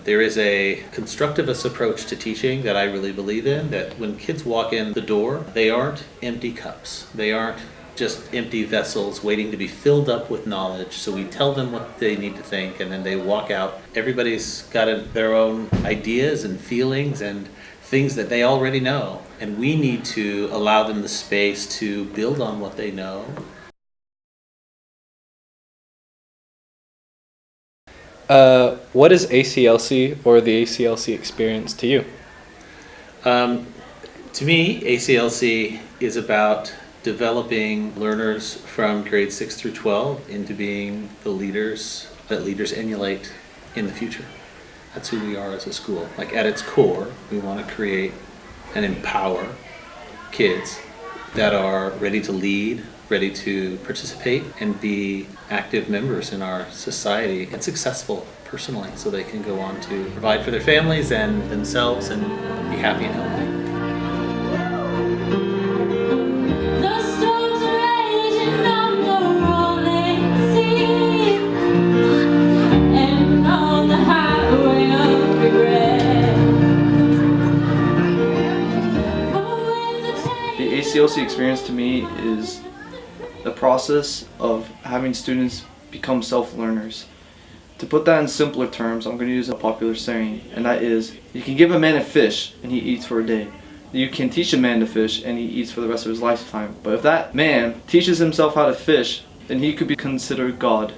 There is a constructivist approach to teaching that I really believe in, that when kids walk in the door, they aren't empty cups. They aren't just empty vessels waiting to be filled up with knowledge. So we tell them what they need to think, and then they walk out. Everybody's got their own ideas and feelings and things that they already know. And we need to allow them the space to build on what they know. What is ACLC or the ACLC experience to you? To me, ACLC is about developing learners from grades 6 through 12 into being the leaders that leaders emulate in the future. That's who we are as a school. Like at its core, we want to create and empower kids that are ready to lead, ready to participate, and be active members in our society and successful personally, so they can go on to provide for their families and themselves and be happy and healthy. The ACLC experience to me is the process of having students become self-learners. To put that in simpler terms, I'm going to use a popular saying, and that is, you can give a man a fish and he eats for a day. You can teach a man to fish and he eats for the rest of his lifetime. But if that man teaches himself how to fish, then he could be considered God,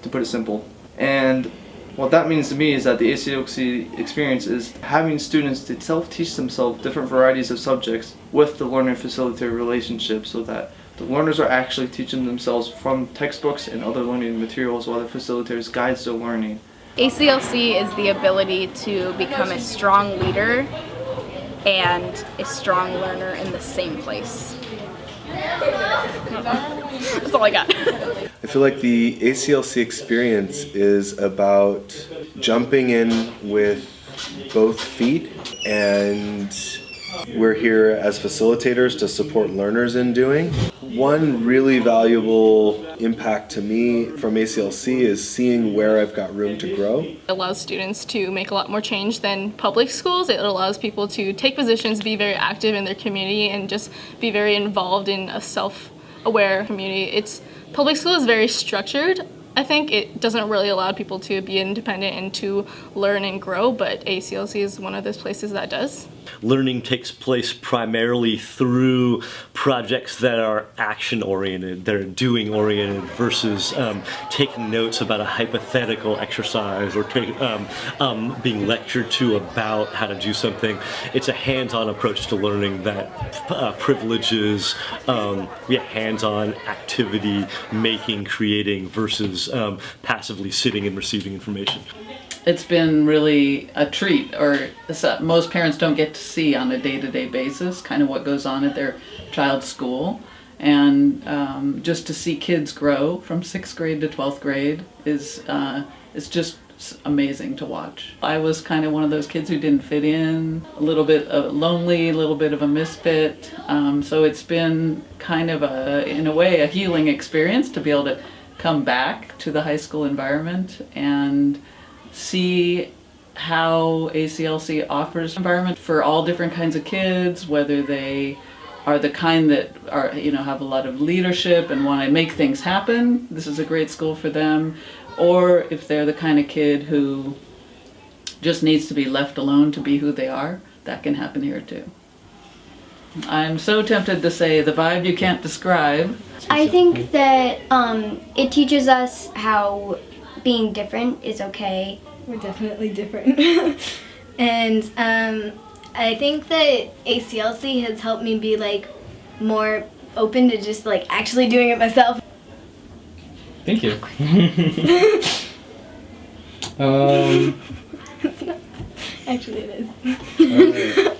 to put it simple. And what that means to me is that the ACLC experience is having students to self-teach themselves different varieties of subjects with the learner-facilitator relationship, so that the learners are actually teaching themselves from textbooks and other learning materials while the facilitators guides their learning. ACLC is the ability to become a strong leader and a strong learner in the same place. That's all I got. I feel like the ACLC experience is about jumping in with both feet, and we're here as facilitators to support learners in doing. One really valuable impact to me from ACLC is seeing where I've got room to grow. It allows students to make a lot more change than public schools. It allows people to take positions, be very active in their community, and just be very involved in a self-aware community. Public school is very structured. I think it doesn't really allow people to be independent and to learn and grow, but ACLC is one of those places that does. Learning takes place primarily through projects that are action-oriented, that are doing-oriented, versus taking notes about a hypothetical exercise or being lectured to about how to do something. It's a hands-on approach to learning that privileges hands-on activity, making, creating, versus passively sitting and receiving information. It's been really a treat, or most parents don't get to see on a day-to-day basis kind of what goes on at their child's school. And just to see kids grow from 6th grade to 12th grade is just amazing to watch. I was kind of one of those kids who didn't fit in, a little bit lonely, a little bit of a misfit. So it's been kind of in a way, a healing experience to be able to come back to the high school environment and see how ACLC offers environment for all different kinds of kids, whether they are the kind that are, have a lot of leadership and want to make things happen. This is a great school for them. Or if they're the kind of kid who just needs to be left alone to be who they are, that can happen here too. I'm so tempted to say the vibe you can't describe. I think that it teaches us how being different is okay. We're definitely different. And I think that ACLC has helped me be more open to just actually doing it myself. Thank you. Actually it is.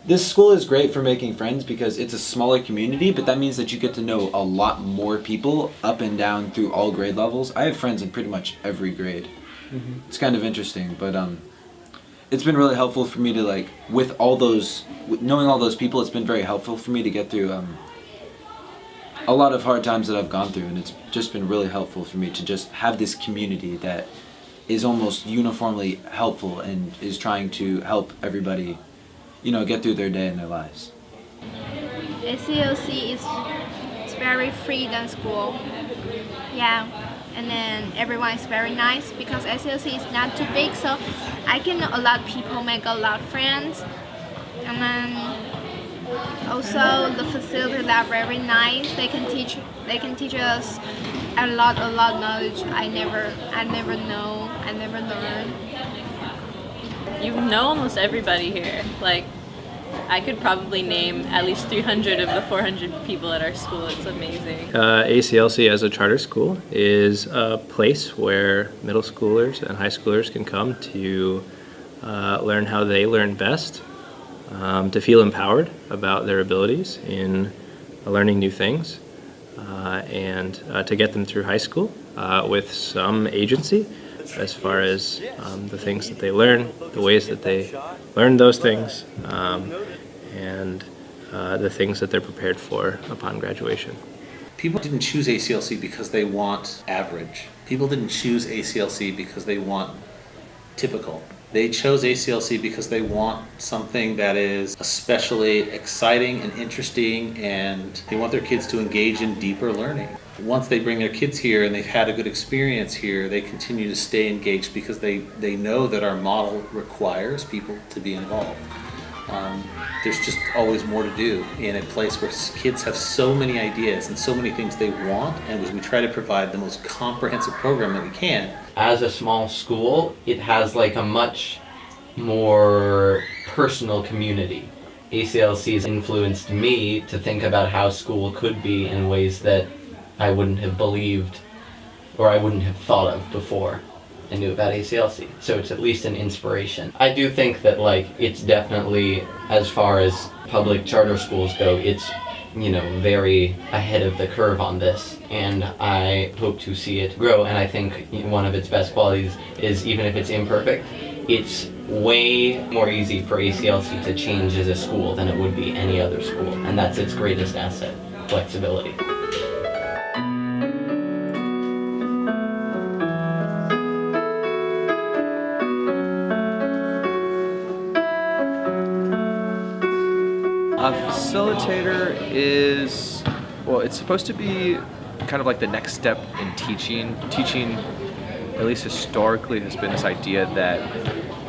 This school is great for making friends because it's a smaller community, but that means that you get to know a lot more people up and down through all grade levels. I have friends in pretty much every grade. Mm-hmm. It's kind of interesting, but it's been really helpful for me to knowing all those people. It's been very helpful for me to get through a lot of hard times that I've gone through, and it's just been really helpful for me to just have this community that is almost uniformly helpful and is trying to help everybody, get through their day and their lives. ACLC is very free than school. Yeah, and then everyone is very nice because ACLC is not too big, so I can a lot of people make a lot of friends. And then also the facilities are very nice. They can teach us a lot of knowledge I never learned. You know almost everybody here. Like, I could probably name at least 300 of the 400 people at our school. It's amazing. ACLC as a charter school is a place where middle schoolers and high schoolers can come to learn how they learn best, to feel empowered about their abilities in learning new things, and to get them through high school with some agency as far as the things that they learn, the ways that they learn those things, and the things that they're prepared for upon graduation. People didn't choose ACLC because they want average. People didn't choose ACLC because they want typical. They chose ACLC because they want something that is especially exciting and interesting, and they want their kids to engage in deeper learning. Once they bring their kids here and they've had a good experience here, they continue to stay engaged because they know that our model requires people to be involved. There's just always more to do in a place where kids have so many ideas and so many things they want, and we try to provide the most comprehensive program that we can. As a small school, it has like a much more personal community. ACLC has influenced me to think about how school could be in ways that I wouldn't have believed or I wouldn't have thought of before I knew about ACLC. So it's at least an inspiration. I do think that it's definitely, as far as public charter schools go, it's very ahead of the curve on this, and I hope to see it grow. And I think one of its best qualities is, even if it's imperfect, it's way more easy for ACLC to change as a school than it would be any other school, and that's its greatest asset, flexibility. A facilitator is, well, it's supposed to be kind of like the next step in teaching. Teaching, at least historically, has been this idea that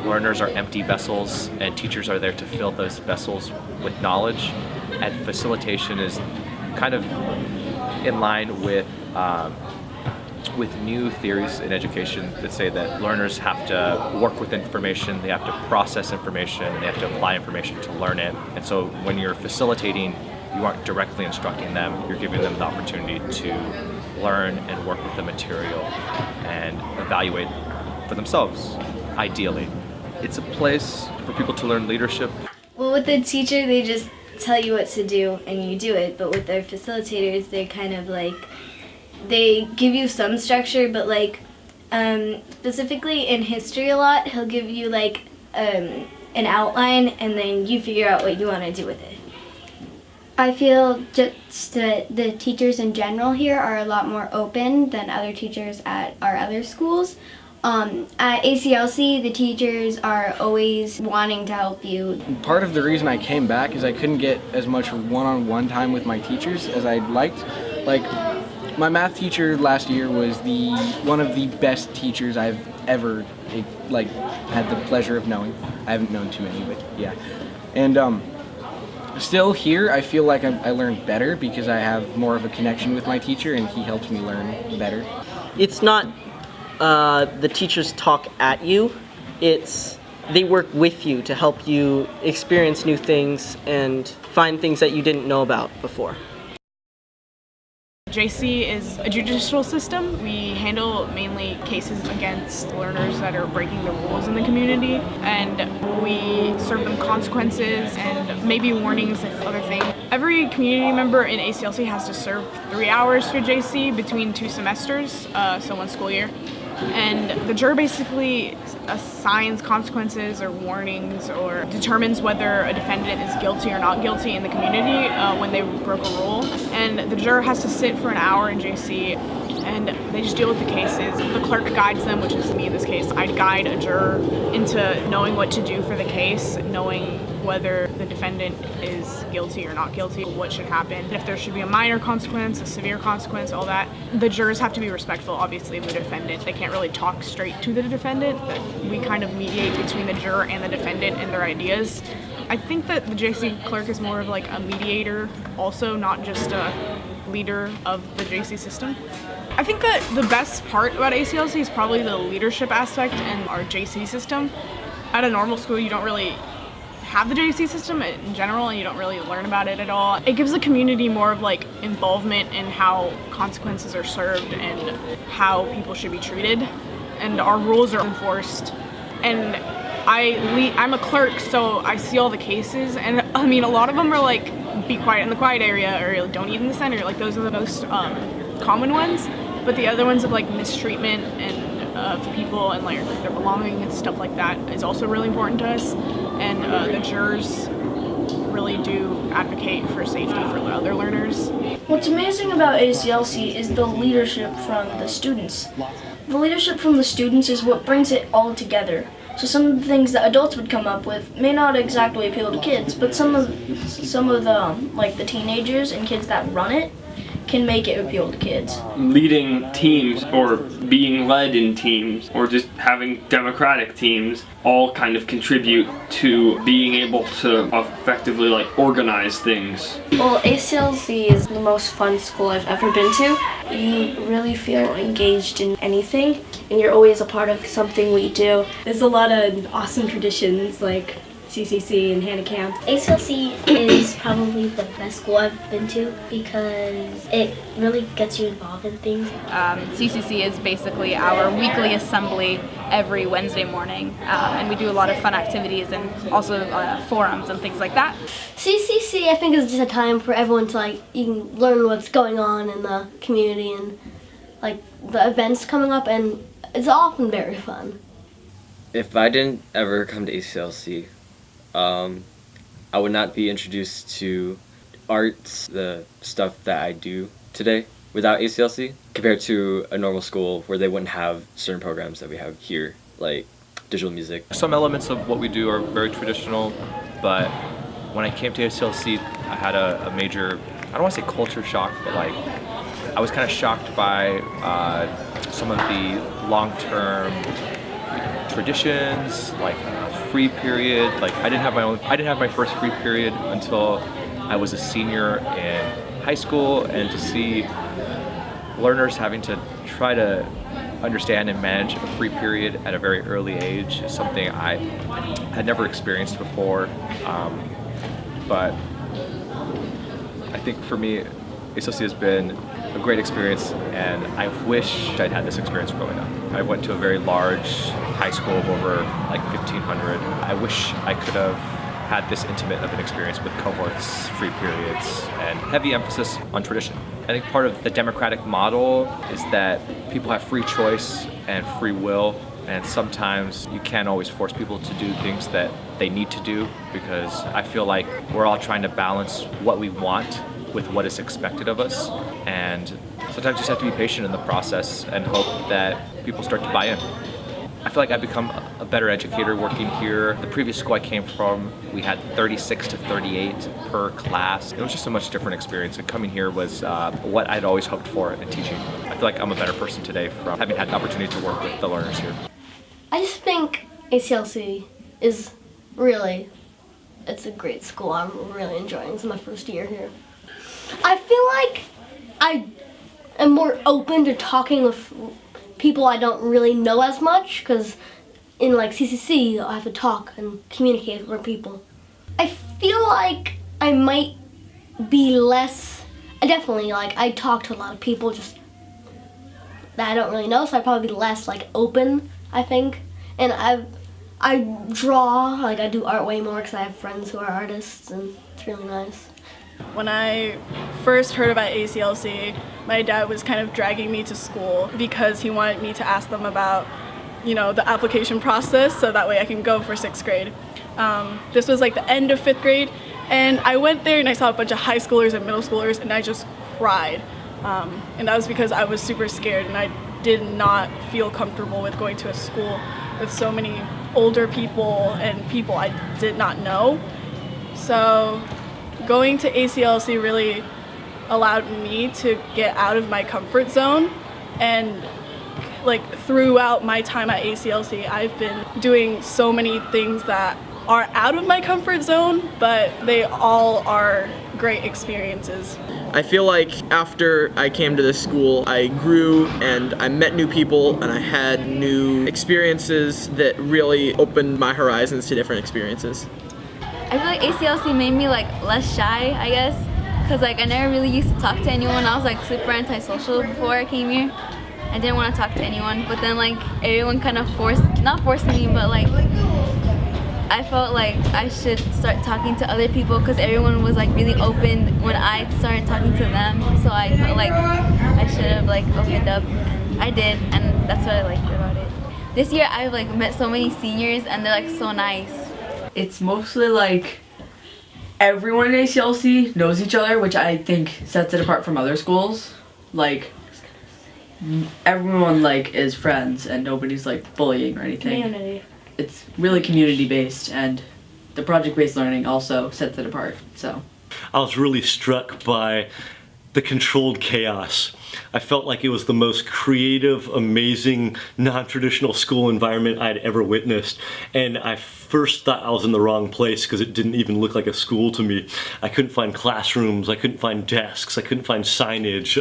learners are empty vessels and teachers are there to fill those vessels with knowledge. And facilitation is kind of in line with new theories in education that say that learners have to work with information, they have to process information, and they have to apply information to learn it. And so when you're facilitating, you aren't directly instructing them, you're giving them the opportunity to learn and work with the material and evaluate for themselves, ideally. It's a place for people to learn leadership. Well, with the teacher, they just tell you what to do and you do it, but with their facilitators, they're kind of they give you some structure, but specifically in history a lot, he'll give you an outline and then you figure out what you want to do with it. I feel just that the teachers in general here are a lot more open than other teachers at our other schools. At ACLC, the teachers are always wanting to help you. Part of the reason I came back is I couldn't get as much one-on-one time with my teachers as I'd liked. My math teacher last year was one of the best teachers I've ever had the pleasure of knowing. I haven't known too many, but yeah. And still here, I feel like I learned better because I have more of a connection with my teacher and he helps me learn better. It's not the teachers talk at you, they work with you to help you experience new things and find things that you didn't know about before. JC is a judicial system. We handle mainly cases against learners that are breaking the rules in the community, and we serve them consequences and maybe warnings if other things. Every community member in ACLC has to serve 3 hours for JC between 2 semesters, so 1 school year. And the juror basically assigns consequences or warnings or determines whether a defendant is guilty or not guilty in the community when they broke a rule. And the juror has to sit for an hour in JC and they just deal with the cases. The clerk guides them, which is me in this case. I'd guide a juror into knowing what to do for the case, knowing whether the defendant is guilty or not guilty, what should happen, if there should be a minor consequence, a severe consequence, all that. The jurors have to be respectful, obviously, of the defendant. They can't really talk straight to the defendant. We kind of mediate between the juror and the defendant and their ideas. I think that the JC clerk is more of like a mediator also, not just a leader of the JC system. I think that the best part about ACLC is probably the leadership aspect and our JC system. At a normal school, you don't really have the JC system in general, and you don't really learn about it at all. It gives the community more of like involvement in how consequences are served and how people should be treated, and our rules are enforced. And I'm a clerk, so I see all the cases, and I mean a lot of them are like be quiet in the quiet area, or like don't eat in the center. Like those are the most common ones, but the other ones of like mistreatment and of people and like their belongings and stuff like that is also really important to us. And the jurors really do advocate for safety for other learners. What's amazing about ACLC is the leadership from the students. The leadership from the students is what brings it all together. So some of the things that adults would come up with may not exactly appeal to kids, but some of the like the teenagers and kids that run it can make it appeal to kids. Leading teams or being led in teams or just having democratic teams all kind of contribute to being able to effectively like organize things. Well, ACLC is the most fun school I've ever been to. You really feel engaged in anything and you're always a part of something we do. There's a lot of awesome traditions like CCC and Hannah Camp. ACLC is probably the best school I've been to because it really gets you involved in things. CCC is basically our weekly assembly every Wednesday morning, and we do a lot of fun activities and also forums and things like that. CCC, I think, is just a time for everyone to you can learn what's going on in the community and like the events coming up, and it's often very fun. If I didn't ever come to ACLC, I would not be introduced to arts, the stuff that I do today without ACLC, compared to a normal school where they wouldn't have certain programs that we have here, like digital music. Some elements of what we do are very traditional, but when I came to ACLC, I had a major, I don't want to say culture shock, but like I was kind of shocked by some of the long-term traditions, like free period. Like I didn't have my first free period until I was a senior in high school, and to see learners having to try to understand and manage a free period at a very early age is something I had never experienced before. But I think for me, ACLC has been a great experience, and I wish I'd had this experience growing up. I went to a very large high school of over like 1,500. I wish I could have had this intimate of an experience with cohorts, free periods, and heavy emphasis on tradition. I think part of the democratic model is that people have free choice and free will, and sometimes you can't always force people to do things that they need to do, because I feel like we're all trying to balance what we want with what is expected of us, and sometimes you just have to be patient in the process and hope that people start to buy in. I feel like I've become a better educator working here. The previous school I came from, we had 36 to 38 per class. It was just a much different experience, and coming here was what I'd always hoped for in teaching. I feel like I'm a better person today from having had the opportunity to work with the learners here. I just think ACLC is really, it's a great school. I'm really enjoying it. It's my first year here. I feel like I am more open to talking with people I don't really know as much, because in like CCC I have to talk and communicate with people. I feel like I might be less, I talk to a lot of people just that I don't really know, so I'd probably be less like open, I think. And I draw, I do art way more because I have friends who are artists, and it's really nice. When I first heard about ACLC, my dad was kind of dragging me to school because he wanted me to ask them about, the application process, so that way I can go for 6th grade. This was like the end of 5th grade, and I went there and I saw a bunch of high schoolers and middle schoolers, and I just cried. And that was because I was super scared and I did not feel comfortable with going to a school with so many older people and people I did not know. So going to ACLC really allowed me to get out of my comfort zone, and like throughout my time at ACLC I've been doing so many things that are out of my comfort zone, but they all are great experiences. I feel like after I came to this school, I grew and I met new people and I had new experiences that really opened my horizons to different experiences. I feel like ACLC made me like less shy, I guess, because like I never really used to talk to anyone. I was like super antisocial before I came here. I didn't want to talk to anyone, but then like everyone kind of not forced me, but like I felt like I should start talking to other people because everyone was like really open when I started talking to them. So I felt like I should have like opened up. I did, and that's what I liked about it. This year I've like met so many seniors and they're like so nice. It's mostly like everyone in ACLC knows each other, which I think sets it apart from other schools. Like everyone like is friends and nobody's like bullying or anything. Community. It's really community based, and the project-based learning also sets it apart. So I was really struck by the controlled chaos. I felt like it was the most creative, amazing, non-traditional school environment I'd ever witnessed. And I first thought I was in the wrong place because it didn't even look like a school to me. I couldn't find classrooms, I couldn't find desks, I couldn't find signage.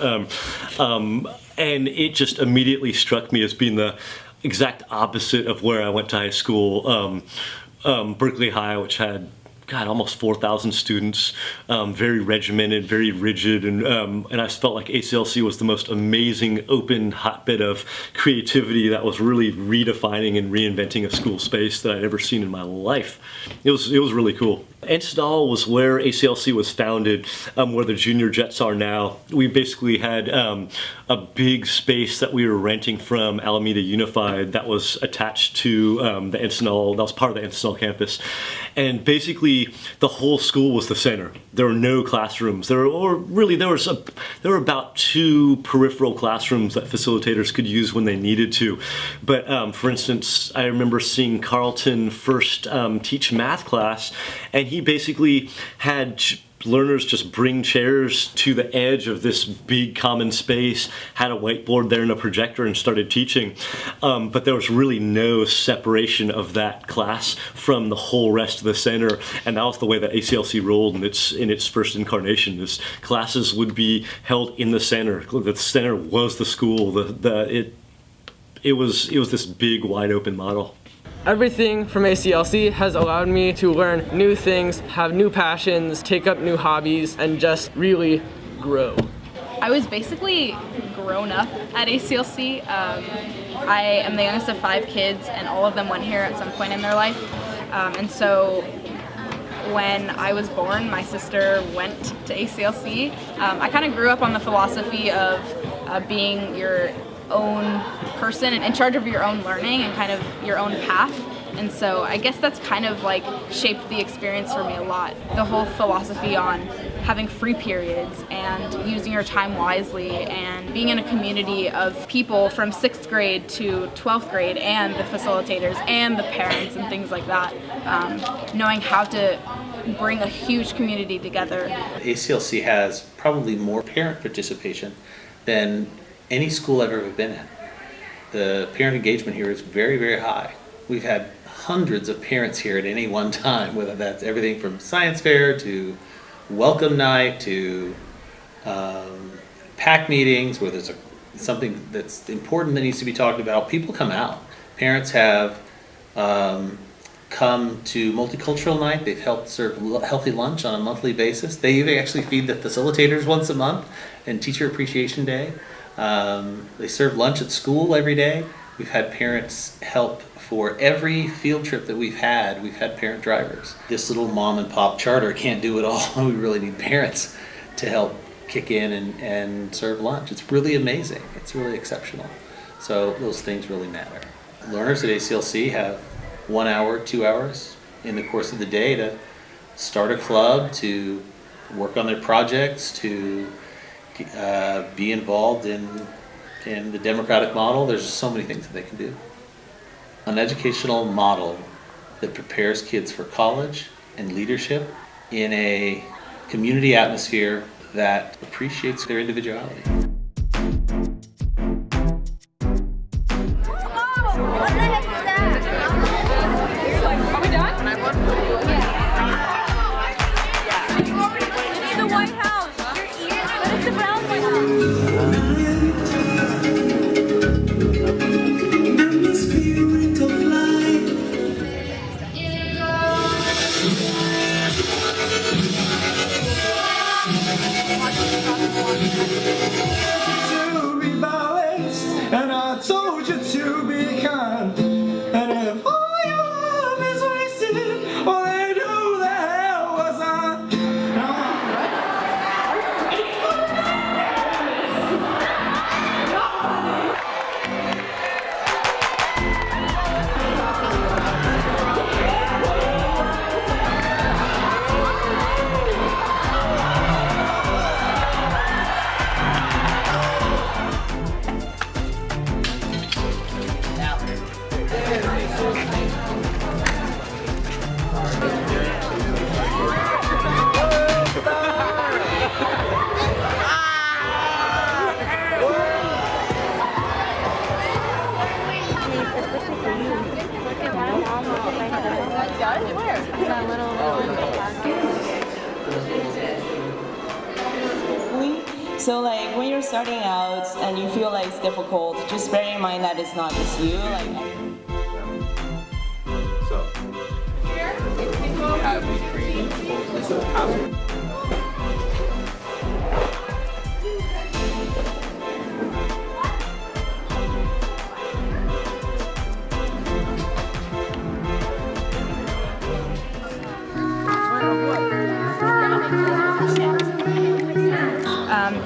And it just immediately struck me as being the exact opposite of where I went to high school. Berkeley High, which had almost 4,000 students, very regimented, very rigid, and I just felt like ACLC was the most amazing, open hotbed of creativity that was really redefining and reinventing a school space that I'd ever seen in my life. It was really cool. Encinal was where ACLC was founded, where the Junior Jets are now. We basically had a big space that we were renting from Alameda Unified that was attached to the Encinal, that was part of the Encinal campus. And basically the whole school was the center. There were no classrooms. There were about 2 peripheral classrooms that facilitators could use when they needed to. But for instance, I remember seeing Carlton first teach math class, and he basically had learners just bring chairs to the edge of this big common space, had a whiteboard there and a projector, and started teaching. But there was really no separation of that class from the whole rest of the center, and that was the way that ACLC rolled in its first incarnation. Classes would be held in the center. The center was the school. It was this big, wide open model. Everything from ACLC has allowed me to learn new things, have new passions, take up new hobbies, and just really grow. I was basically grown up at ACLC. I am the youngest of 5 kids, and all of them went here at some point in their life. And so when I was born, my sister went to ACLC. I kind of grew up on the philosophy of being your own person and in charge of your own learning and kind of your own path. And so I guess that's kind of like shaped the experience for me a lot. The whole philosophy on having free periods and using your time wisely and being in a community of people from 6th grade to 12th grade and the facilitators and the parents and things like that. Knowing how to bring a huge community together. ACLC has probably more parent participation than any school I've ever been in. The parent engagement here is very, very high. We've had hundreds of parents here at any one time, whether that's everything from science fair to welcome night to PAC meetings where there's something that's important that needs to be talked about. People come out. Parents have come to multicultural night. They've helped serve healthy lunch on a monthly basis. They actually feed the facilitators once a month and Teacher Appreciation Day. They serve lunch at school every day. We've had parents help for every field trip that we've had parent drivers. This little mom and pop charter can't do it all. We really need parents to help kick in and serve lunch. It's really amazing. It's really exceptional. So those things really matter. Learners at ACLC have 1 hour, 2 hours in the course of the day to start a club, to work on their projects, to be involved in the democratic model. There's so many things that they can do. An educational model that prepares kids for college and leadership in a community atmosphere that appreciates their individuality. To be balanced, and I told you to be kind. And if all your love is wasted, well then who the hell was I? So like when you're starting out and you feel like it's difficult, just bear in mind that it's not just you.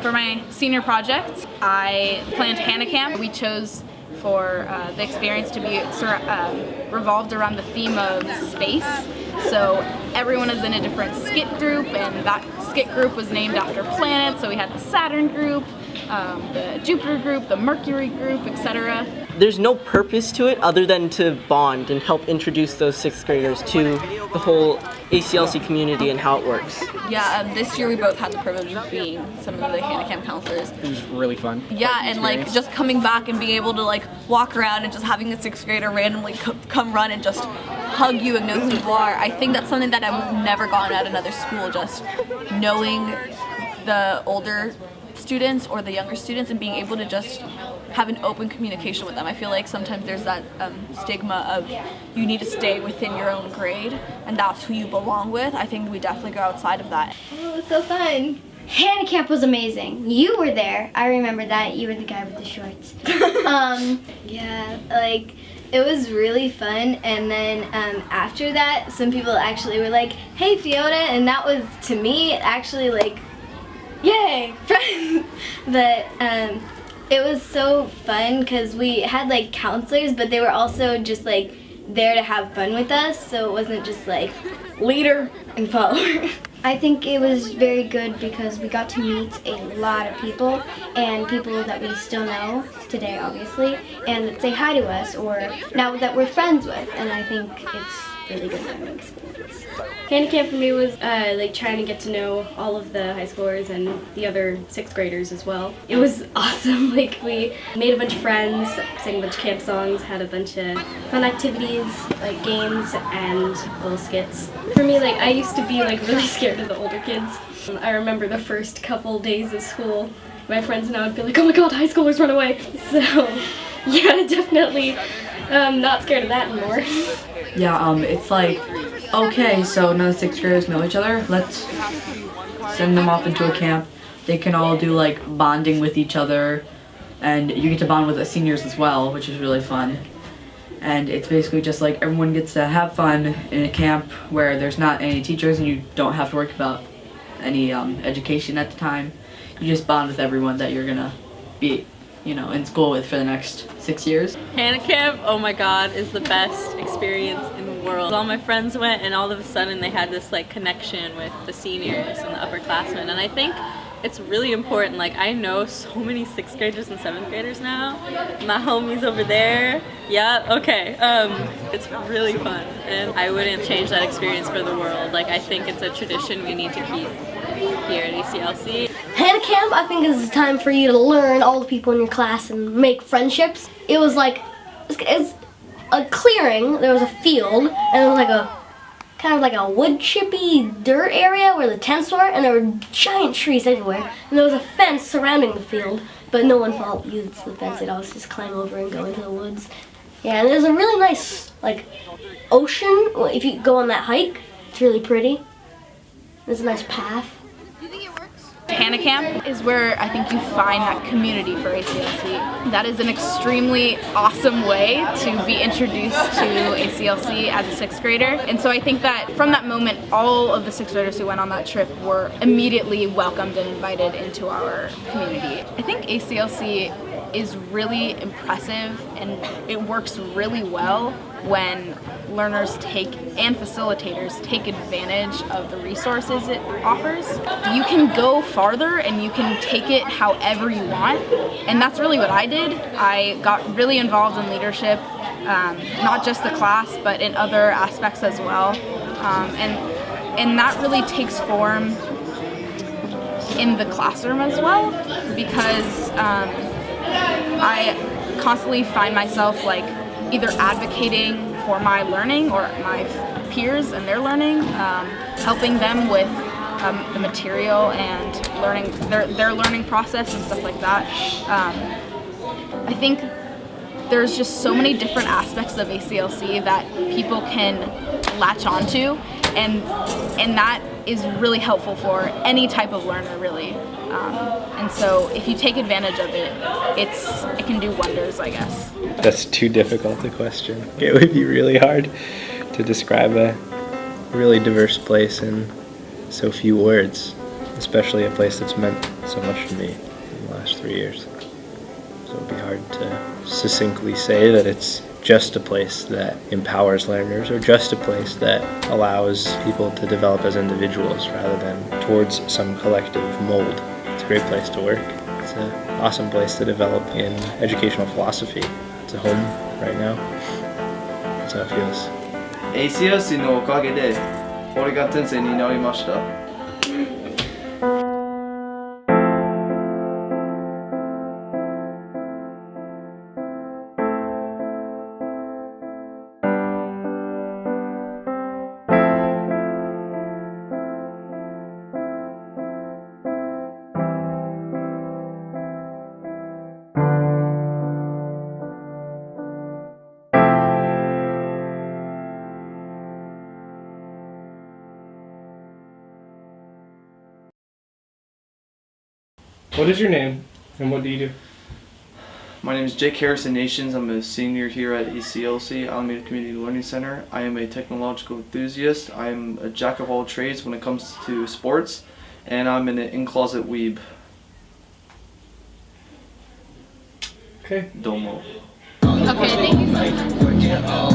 For my senior project, I planned Hannah Camp. We chose for the experience to be revolved around the theme of space. So everyone is in a different skit group, and that skit group was named after planets. So we had the Saturn group, the Jupiter group, the Mercury group, etc. There's no purpose to it other than to bond and help introduce those 6th graders to the whole ACLC community and how it works. Yeah, this year we both had the privilege of being some of the Hannah Camp counselors. It was really fun. Yeah, and like just coming back and being able to like walk around and just having a 6th grader randomly come run and just hug you and know who you are. I think that's something that I would have never gotten at another school, just knowing the older students or the younger students and being able to just have an open communication with them. I feel like sometimes there's that stigma of you need to stay within your own grade and that's who you belong with. I think we definitely go outside of that. Oh, it was so fun. Hannah Camp was amazing. You were there. I remember that. You were the guy with the shorts. Yeah, like it was really fun, and then after that some people actually were like, hey Fiona, and that was to me actually like, yay, friends. But it was so fun because we had like counselors, but they were also just like there to have fun with us, so it wasn't just like leader and follower. I think it was very good because we got to meet a lot of people, and people that we still know today, obviously, and that say hi to us, or now that we're friends with, and I think it's really good learning experience. Hannah Camp for me was like trying to get to know all of the high schoolers and the other 6th graders as well. It was awesome. Like we made a bunch of friends, sang a bunch of camp songs, had a bunch of fun activities like games and little skits. For me, like I used to be like really scared of the older kids. I remember the first couple days of school, my friends and I would be like, oh my god, high schoolers, run away. So yeah, definitely not scared of that anymore. Yeah, it's like, okay, so none of the 6th graders know each other. Let's send them off into a camp. They can all do like bonding with each other, and you get to bond with the seniors as well, which is really fun. And it's basically just like everyone gets to have fun in a camp where there's not any teachers and you don't have to worry about any education at the time. You just bond with everyone that you're gonna be, you know, in school with for the next 6 years. Hannah Camp, oh my god, is the best experience in the world. All my friends went and all of a sudden they had this like connection with the seniors and the upperclassmen, and I think it's really important. Like, I know so many 6th graders and 7th graders now. My homies over there. Yeah, okay. It's really fun, and I wouldn't change that experience for the world. Like, I think it's a tradition we need to keep here at ACLC. Hannah Camp, I think, is a time for you to learn all the people in your class and make friendships. It was like, it's a clearing, there was a field, and it was like a kind of like a wood chippy dirt area where the tents were, and there were giant trees everywhere, and there was a fence surrounding the field, but no one used the fence. They'd always just climb over and go into the woods. Yeah, and there's a really nice like ocean. If you go on that hike, it's really pretty. There's a nice path. Hannah Camp is where I think you find that community for ACLC. That is an extremely awesome way to be introduced to ACLC as a 6th grader. And so I think that from that moment, all of the 6th graders who went on that trip were immediately welcomed and invited into our community. I think ACLC is really impressive, and it works really well when learners and facilitators take advantage of the resources it offers. You can go farther and you can take it however you want, and that's really what I did. I got really involved in leadership, not just the class, but in other aspects as well, and that really takes form in the classroom as well, because I constantly find myself like either advocating for my learning or my peers and their learning, helping them with the material and learning their learning process and stuff like that. I think there's just so many different aspects of ACLC that people can latch onto, and that is really helpful for any type of learner, really. And so if you take advantage of it, it can do wonders, I guess. That's too difficult a question. It would be really hard to describe a really diverse place in so few words, especially a place that's meant so much to me in the last 3 years. So it would be hard to succinctly say that it's just a place that empowers learners, or just a place that allows people to develop as individuals rather than towards some collective mold. It's a great place to work. It's an awesome place to develop in educational philosophy. It's a home right now. That's how it feels. ACLC のおかげで俺が天才になりました。What is your name, and what do you do? My name is Jake Harrison Nations. I'm a senior here at ACLC, Alameda Community Learning Center. I am a technological enthusiast. I'm a jack of all trades when it comes to sports, and I'm an in-closet weeb. Okay. Domo. Okay, thank you.